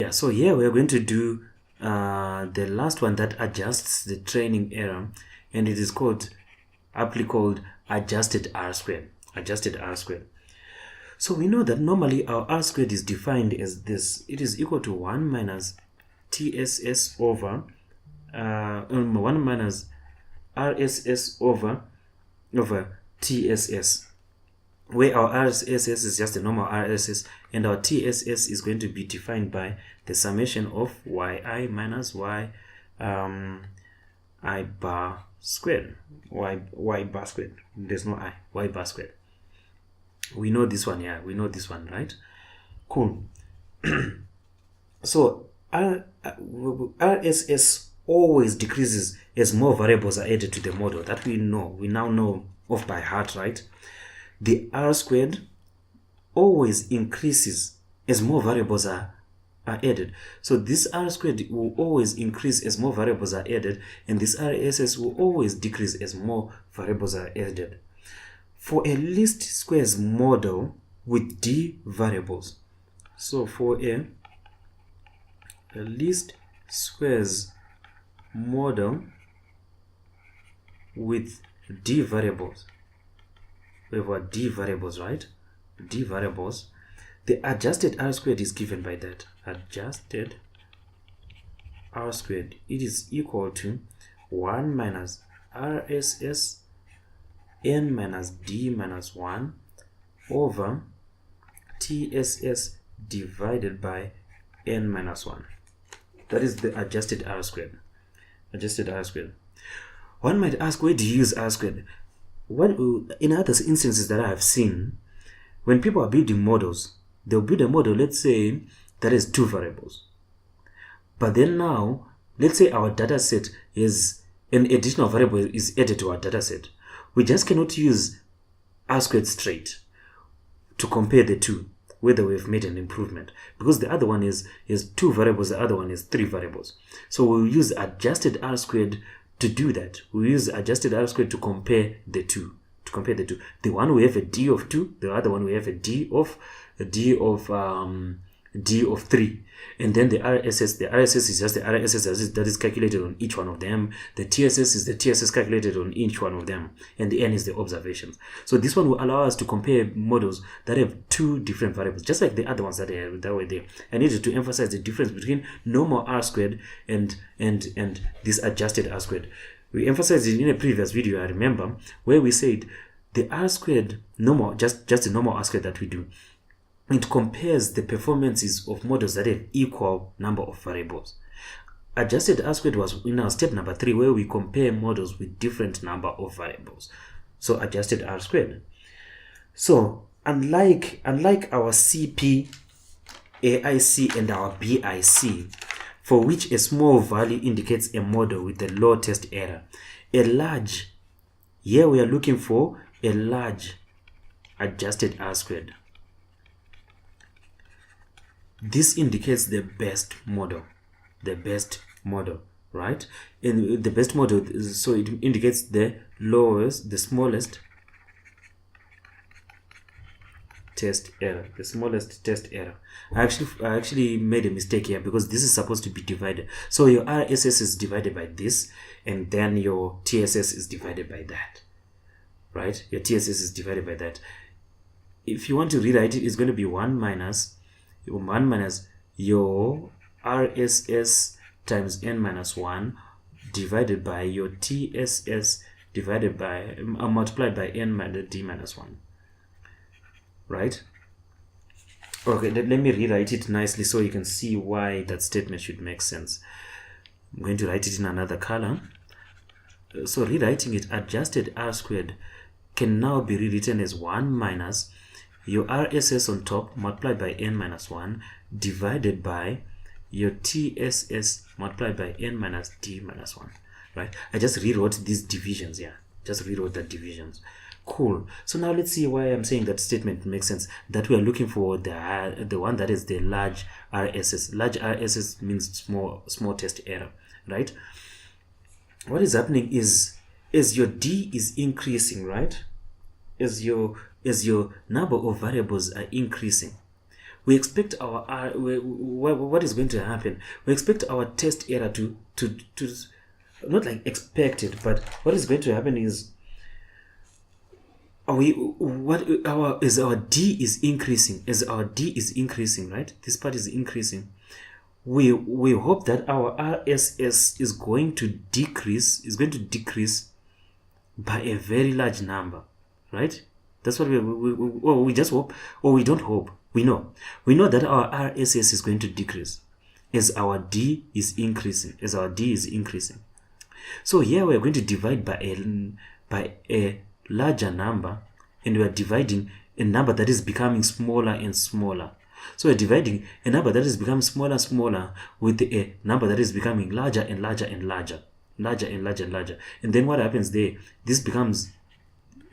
Yeah, so here we're going to do the last one that adjusts the training error, and it is aptly called adjusted R squared. Adjusted R squared. So we know that normally our R squared is defined as this. It is equal to 1 minus TSS over 1 minus RSS over TSS, where our RSS is just a normal RSS and our TSS is going to be defined by the summation of yi minus y I bar squared, y bar squared. There's no I, y bar squared. We know this one, yeah, we know this one, right? Cool. So RSS always decreases as more variables are added to the model. That we now know off by heart, right? The R squared always increases as more variables are added. So this R squared will always increase as more variables are added, and this RSS will always decrease as more variables are added. For a least squares model with D variables, so for a least squares model with D variables, we have D variables, right? D variables. The adjusted R squared is given by that. Adjusted R squared, it is equal to 1 minus RSS n minus D minus 1 over TSS divided by n minus 1. That is the adjusted R squared. Adjusted R squared. One might ask, where do you use R squared? In other instances that I have seen, when people are building models, they'll build a model, let's say, that is 2 variables. But then now, let's say our data set is an additional variable is added to our data set. We just cannot use R squared straight to compare the two, whether we've made an improvement, because the other one is 2 variables, the other one is 3 variables. So we'll use adjusted R squared to do that. We'll use adjusted R squared to compare the two. The one we have a D of 2, the other one we have a D of 3, and then the RSS is just the RSS that is calculated on each one of them. The TSS is the TSS calculated on each one of them, and the N is the observations. So this one will allow us to compare models that have 2 different variables, just like the other ones that were there. I needed to emphasize the difference between normal R squared and this adjusted R squared. We emphasized it in a previous video, I remember, where we said the R squared normal, just the normal R squared that we do, it compares the performances of models that have equal number of variables. Adjusted R squared was in our step number 3, where we compare models with different number of variables. So adjusted R squared. So unlike our CP, AIC, and our BIC, for which a small value indicates a model with a low test error, here we are looking for a large adjusted R squared. This indicates the best model, right? And the best model, so it indicates the smallest test error, I actually made a mistake here, because this is supposed to be divided. So your RSS is divided by this, and then your TSS is divided by that, right? Your TSS is divided by that. If you want to rewrite it, it's going to be 1 minus your RSS times n minus 1 divided by your TSS divided by multiplied by n minus d minus 1, right? Okay, let me rewrite it nicely so you can see why that statement should make sense. I'm going to write it in another color. So rewriting it, adjusted R squared can now be rewritten as 1 minus your RSS on top multiplied by n minus 1 divided by your TSS multiplied by n minus d minus 1, right? I just rewrote these divisions here. Cool. So now let's see why I'm saying that statement makes sense, that we are looking for the one that is the large RSS. Large RSS means small test error, right? What is happening is, as your D is increasing, right? As your number of variables are increasing, we expect our what is going to happen? We expect our test error to not like expected, but what is going to happen is our D is increasing. As our D is increasing, right? This part is increasing. We hope that our RSS is going to decrease. By a very large number, right? That's what we just hope, or we don't hope. We know that our RSS is going to decrease as our D is increasing. So here we are going to divide by a larger number, and we are dividing a number that is becoming smaller and smaller. So we're dividing a number that is becoming smaller and smaller with a number that is becoming larger and larger and larger. And then what happens there? This becomes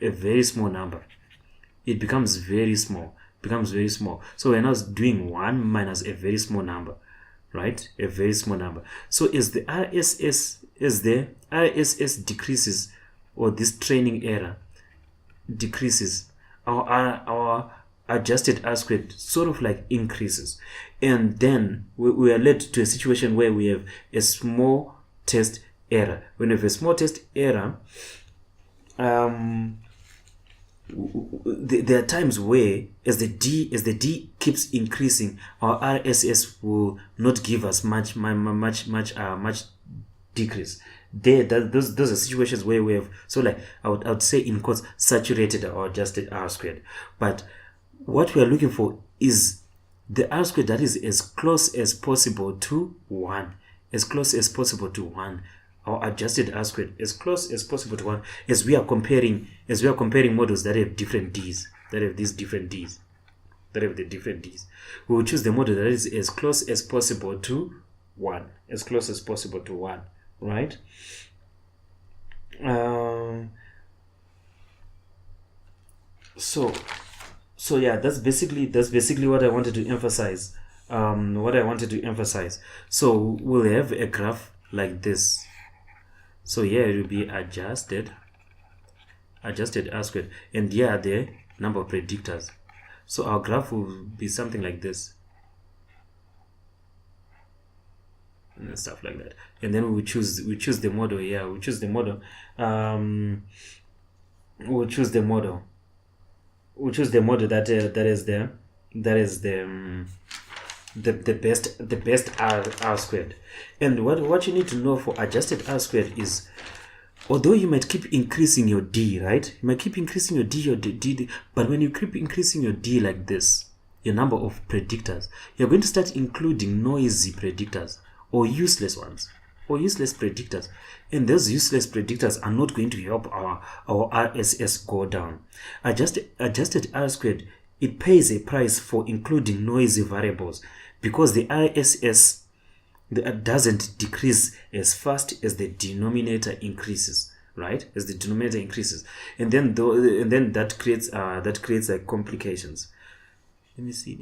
a very small number. It becomes very small. So we're now doing 1 minus a very small number, right? A very small number. So as the RSS decreases, or this training error decreases, our adjusted R squared sort of like increases. And then we are led to a situation where we have a small test error. When we have a small test error, there are times where as the D keeps increasing, our RSS will not give us much decrease. Those are situations where we have, so like I would say in quotes, saturated or adjusted R squared. But what we are looking for is the R squared that is as close as possible to 1. Our adjusted R squared as close as possible to 1, as we are comparing models that have different D's, that have the different D's. We will choose the model that is as close as possible to 1. Right? So yeah, that's basically what I wanted to emphasize. So we'll have a graph like this. So here it will be adjusted R squared, and here are the number of predictors. So our graph will be something like this, and stuff like that. And then we choose the model here. We'll choose the model that is the best R squared. And what you need to know for adjusted R squared is, although you might keep increasing your D, right? You might keep increasing your D, but when you keep increasing your D like this, your number of predictors, you're going to start including noisy predictors or useless ones, or useless predictors. And those useless predictors are not going to help our RSS go down. Adjusted R squared, it pays a price for including noisy variables, because the RSS doesn't decrease as fast as the denominator increases, right? And then that creates like complications. Let me see.